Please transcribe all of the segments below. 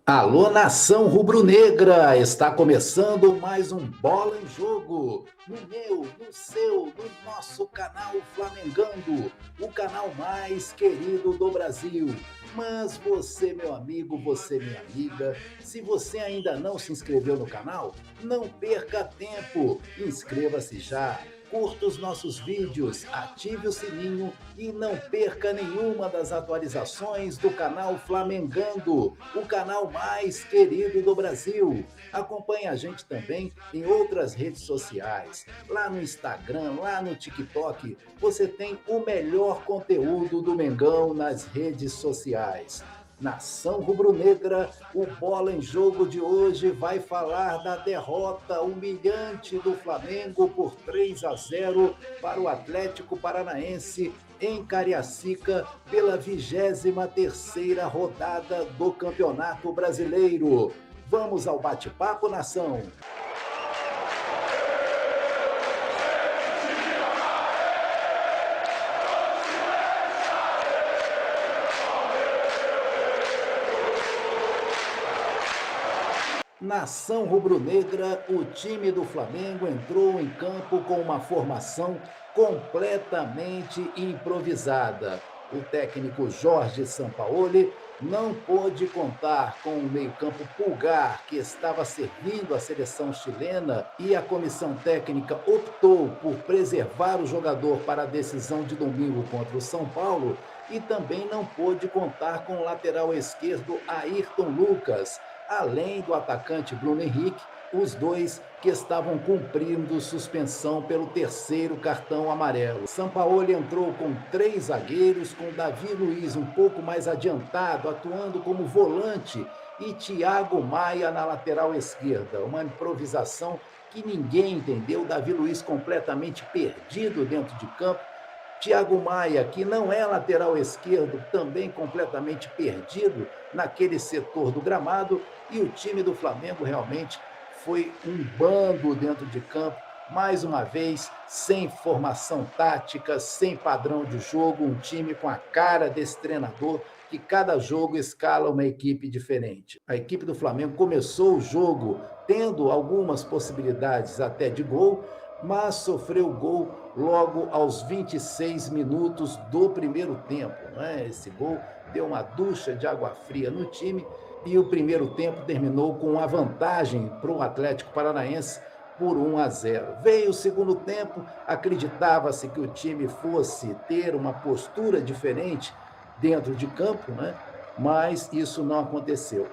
Alô, nação rubro-negra! Está começando mais um Bola em Jogo. No meu, no seu, no nosso canal Flamengando, o canal mais querido do Brasil. Mas você, meu amigo, você, minha amiga, se você ainda não se inscreveu no canal, não perca tempo. Inscreva-se já. Curta os nossos vídeos, ative o sininho e não perca nenhuma das atualizações do canal Flamengando, o canal mais querido do Brasil. Acompanhe a gente também em outras redes sociais. Lá no Instagram, lá no TikTok, você tem o melhor conteúdo do Mengão nas redes sociais. Nação Rubro-Negra, o Bola em Jogo de hoje vai falar da derrota humilhante do Flamengo por 3-0 para o Atlético Paranaense em Cariacica pela 23ª rodada do Campeonato Brasileiro. Vamos ao bate-papo, nação! Nação rubro-negra, o time do Flamengo entrou em campo com uma formação completamente improvisada. O técnico Jorge Sampaoli não pôde contar com o meio-campo Pulgar, que estava servindo a seleção chilena, e a comissão técnica optou por preservar o jogador para a decisão de domingo contra o São Paulo, e também não pôde contar com o lateral esquerdo Ayrton Lucas, além do atacante Bruno Henrique, os dois que estavam cumprindo suspensão pelo terceiro cartão amarelo. Sampaoli entrou com 3 zagueiros, com Davi Luiz um pouco mais adiantado, atuando como volante, e Thiago Maia na lateral esquerda. Uma improvisação que ninguém entendeu, Davi Luiz completamente perdido dentro de campo, Thiago Maia, que não é lateral esquerdo, também completamente perdido naquele setor do gramado, e o time do Flamengo realmente foi um bando dentro de campo, mais uma vez, sem formação tática, sem padrão de jogo, um time com a cara desse treinador que cada jogo escala uma equipe diferente. A equipe do Flamengo começou o jogo tendo algumas possibilidades até de gol, mas sofreu gol logo aos 26 minutos do primeiro tempo. Esse gol deu uma ducha de água fria no time e o primeiro tempo terminou com uma vantagem para o Atlético Paranaense por 1-0. Veio o segundo tempo, acreditava-se que o time fosse ter uma postura diferente dentro de campo, mas isso não aconteceu.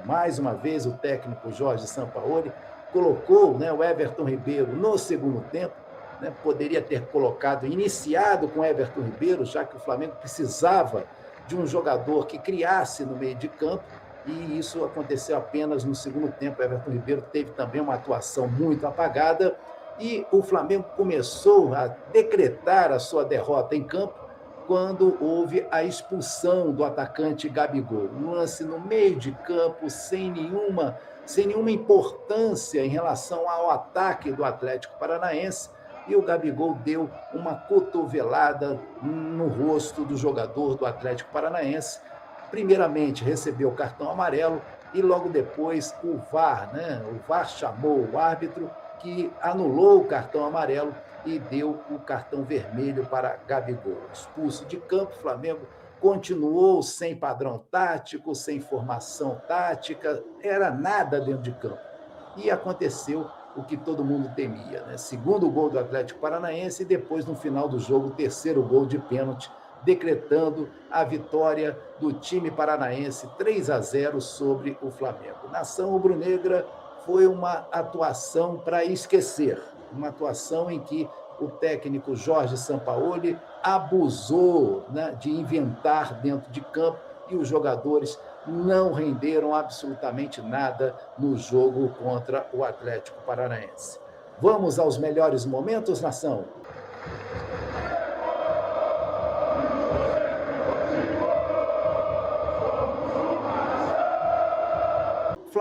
Mais uma vez, o técnico Jorge Sampaoli colocou o Everton Ribeiro no segundo tempo, poderia ter iniciado com Everton Ribeiro, já que o Flamengo precisava de um jogador que criasse no meio de campo, e isso aconteceu apenas no segundo tempo. Everton Ribeiro teve também uma atuação muito apagada, e o Flamengo começou a decretar a sua derrota em campo quando houve a expulsão do atacante Gabigol. Um lance no meio de campo, sem nenhuma importância em relação ao ataque do Atlético Paranaense, e o Gabigol deu uma cotovelada no rosto do jogador do Atlético Paranaense. Primeiramente recebeu o cartão amarelo e logo depois o VAR, o VAR chamou o árbitro, que anulou o cartão amarelo e deu o cartão vermelho para Gabigol. Expulso de campo, o Flamengo continuou sem padrão tático, sem formação tática, era nada dentro de campo. E aconteceu o que todo mundo temia, Segundo gol do Atlético Paranaense e depois, no final do jogo, terceiro gol de pênalti, decretando a vitória do time paranaense 3-0 sobre o Flamengo. Nação rubro-negra, foi uma atuação para esquecer, uma atuação em que o técnico Jorge Sampaoli abusou de inventar dentro de campo, e os jogadores não renderam absolutamente nada no jogo contra o Atlético Paranaense. Vamos aos melhores momentos, nação?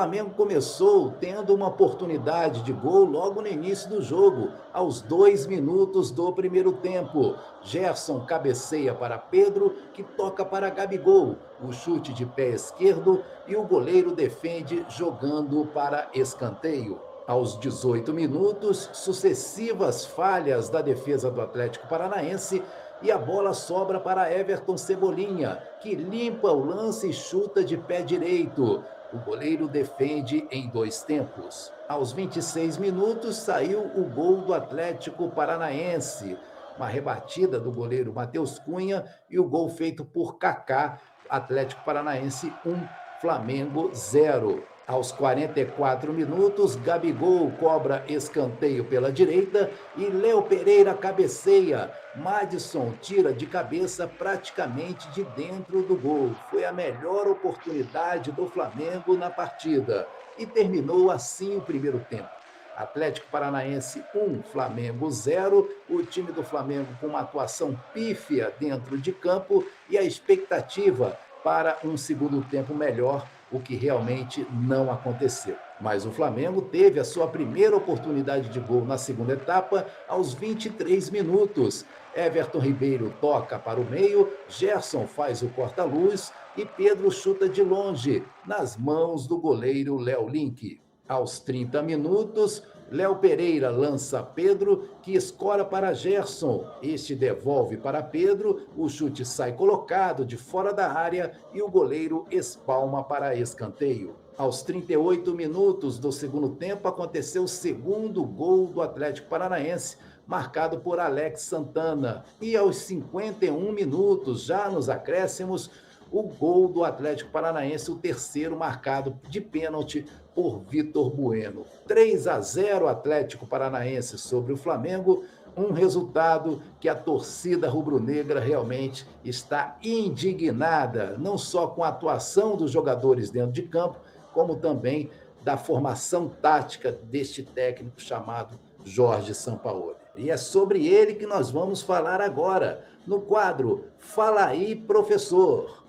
Flamengo começou tendo uma oportunidade de gol logo no início do jogo, aos 2 minutos do primeiro tempo. Gerson cabeceia para Pedro, que toca para Gabigol. O chute de pé esquerdo e o goleiro defende jogando para escanteio. Aos 18 minutos, sucessivas falhas da defesa do Atlético Paranaense e a bola sobra para Everton Cebolinha, que limpa o lance e chuta de pé direito. O goleiro defende em 2 tempos. Aos 26 minutos, saiu o gol do Atlético Paranaense. Uma rebatida do goleiro Matheus Cunha e o gol feito por Kaká. Atlético Paranaense 1, Flamengo 0. Aos 44 minutos, Gabigol cobra escanteio pela direita e Léo Pereira cabeceia. Madison tira de cabeça praticamente de dentro do gol. Foi a melhor oportunidade do Flamengo na partida. E terminou assim o primeiro tempo. Atlético Paranaense 1, Flamengo 0. O time do Flamengo com uma atuação pífia dentro de campo e a expectativa para um segundo tempo melhor, o que realmente não aconteceu. Mas o Flamengo teve a sua primeira oportunidade de gol na segunda etapa, aos 23 minutos. Everton Ribeiro toca para o meio, Gerson faz o corta-luz e Pedro chuta de longe, nas mãos do goleiro Léo Link. Aos 30 minutos, Léo Pereira lança Pedro, que escora para Gerson. Este devolve para Pedro, o chute sai colocado de fora da área e o goleiro espalma para escanteio. Aos 38 minutos do segundo tempo, aconteceu o segundo gol do Atlético Paranaense, marcado por Alex Santana. E aos 51 minutos, já nos acréscimos, o gol do Atlético Paranaense, o terceiro marcado de pênalti por Vitor Bueno. 3-0 Atlético Paranaense sobre o Flamengo, um resultado que a torcida rubro-negra realmente está indignada, não só com a atuação dos jogadores dentro de campo, como também da formação tática deste técnico chamado Jorge Sampaoli. E é sobre ele que nós vamos falar agora, no quadro Fala aí, Professor.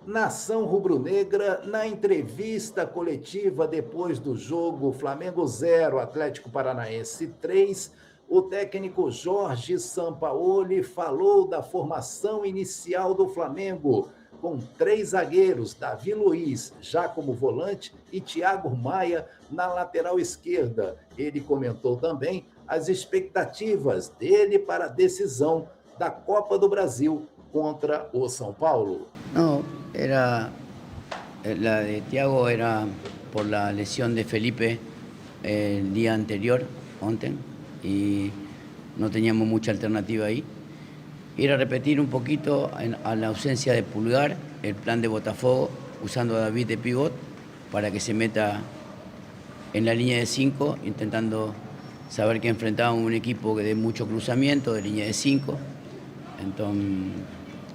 Nação rubro-negra, na entrevista coletiva depois do jogo Flamengo 0, Atlético Paranaense 3, o técnico Jorge Sampaoli falou da formação inicial do Flamengo, com 3 zagueiros, Davi Luiz, já como volante, e Thiago Maia na lateral esquerda. Ele comentou também as expectativas dele para a decisão da Copa do Brasil contra o São Paulo. No, la de Thiago era por la lesión de Felipe el día anterior, ontem, y no teníamos mucha alternativa ahí. Era repetir un poquito a la ausencia de Pulgar, el plan de Botafogo, usando a David de pivot para que se meta en la línea de 5, intentando saber que enfrentábamos un equipo que de mucho cruzamiento, de línea de 5. Entonces,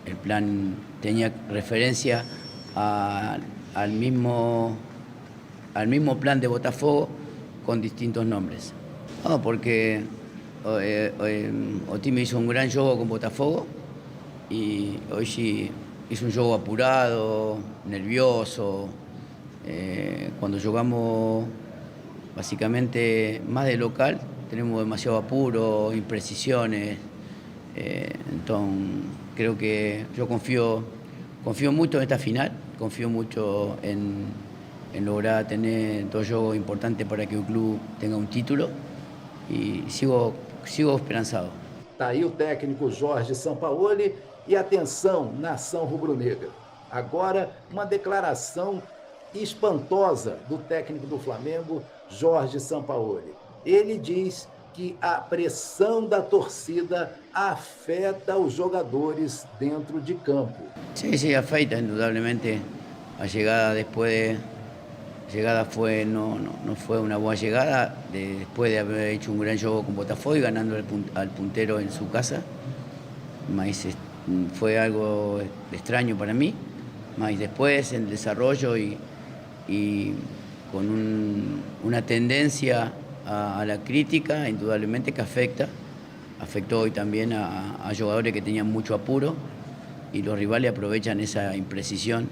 el plan tenía referencia al mismo plan de Botafogo con distintos nombres. No, porque Otimi hizo un gran juego con Botafogo y hoy sí hizo un juego apurado, nervioso. Cuando jugamos básicamente más de local, tenemos demasiado apuro, imprecisiones. Entonces creo que yo confío mucho en esta final, confío mucho en lograr tener 2 juegos importantes para que el club tenga un título y sigo esperanzado. Está aí o técnico Jorge Sampaoli e atenção, nação rubro-negra. Agora, uma declaração espantosa do técnico do Flamengo, Jorge Sampaoli. Ele diz que a pressão da torcida afeta os jogadores dentro de campo. Sí, afecta indudablemente. La llegada no fue una buena llegada, después de haber hecho un gran juego con Botafogo y ganando al puntero en su casa. Fue algo extraño para mí, mas después en el desarrollo y con una tendencia a la crítica, indudablemente que afectó hoy también a jugadores que tenían mucho apuro y los rivales aprovechan esa imprecisión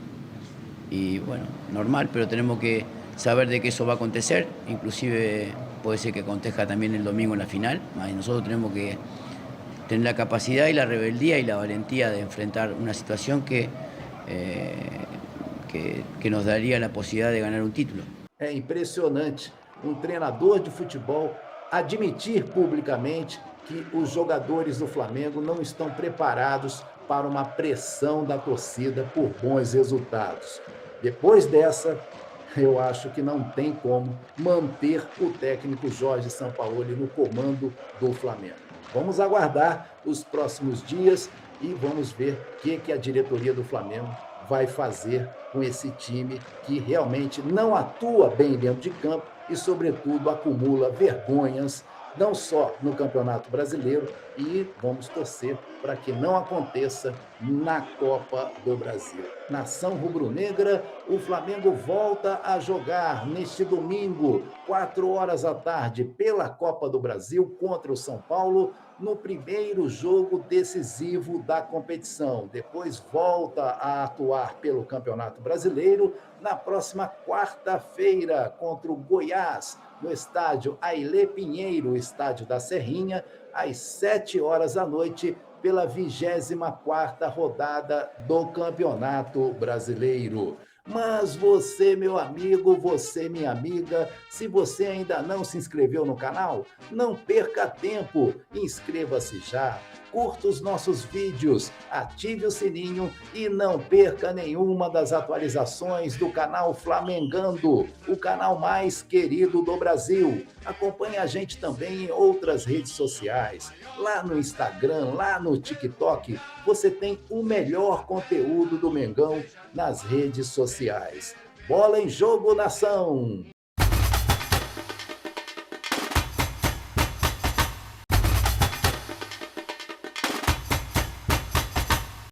y bueno, normal, pero tenemos que saber de que eso va a acontecer, inclusive puede ser que aconteja también el domingo en la final, mas nosotros tenemos que tener la capacidad y la rebeldía y la valentía de enfrentar una situación que nos daría la posibilidad de ganar un título. É impressionante treinador de futebol admitir publicamente que os jogadores do Flamengo não estão preparados para uma pressão da torcida por bons resultados. Depois dessa, eu acho que não tem como manter o técnico Jorge Sampaoli no comando do Flamengo. Vamos aguardar os próximos dias e vamos ver o que a diretoria do Flamengo vai fazer com esse time que realmente não atua bem dentro de campo e, sobretudo, acumula vergonhas, não só no Campeonato Brasileiro, e vamos torcer para que não aconteça na Copa do Brasil. Nação rubro-negra, o Flamengo volta a jogar neste domingo, 16h, pela Copa do Brasil contra o São Paulo, no primeiro jogo decisivo da competição. Depois volta a atuar pelo Campeonato Brasileiro na próxima quarta-feira contra o Goiás, no estádio Ailê Pinheiro, estádio da Serrinha, às 19h, pela 24ª rodada do Campeonato Brasileiro. Mas você, meu amigo, você, minha amiga, se você ainda não se inscreveu no canal, não perca tempo, inscreva-se já, curta os nossos vídeos, ative o sininho e não perca nenhuma das atualizações do canal Flamengando, o canal mais querido do Brasil. Acompanhe a gente também em outras redes sociais, lá no Instagram, lá no TikTok, você tem o melhor conteúdo do Mengão nas redes sociais. Bola em jogo, nação!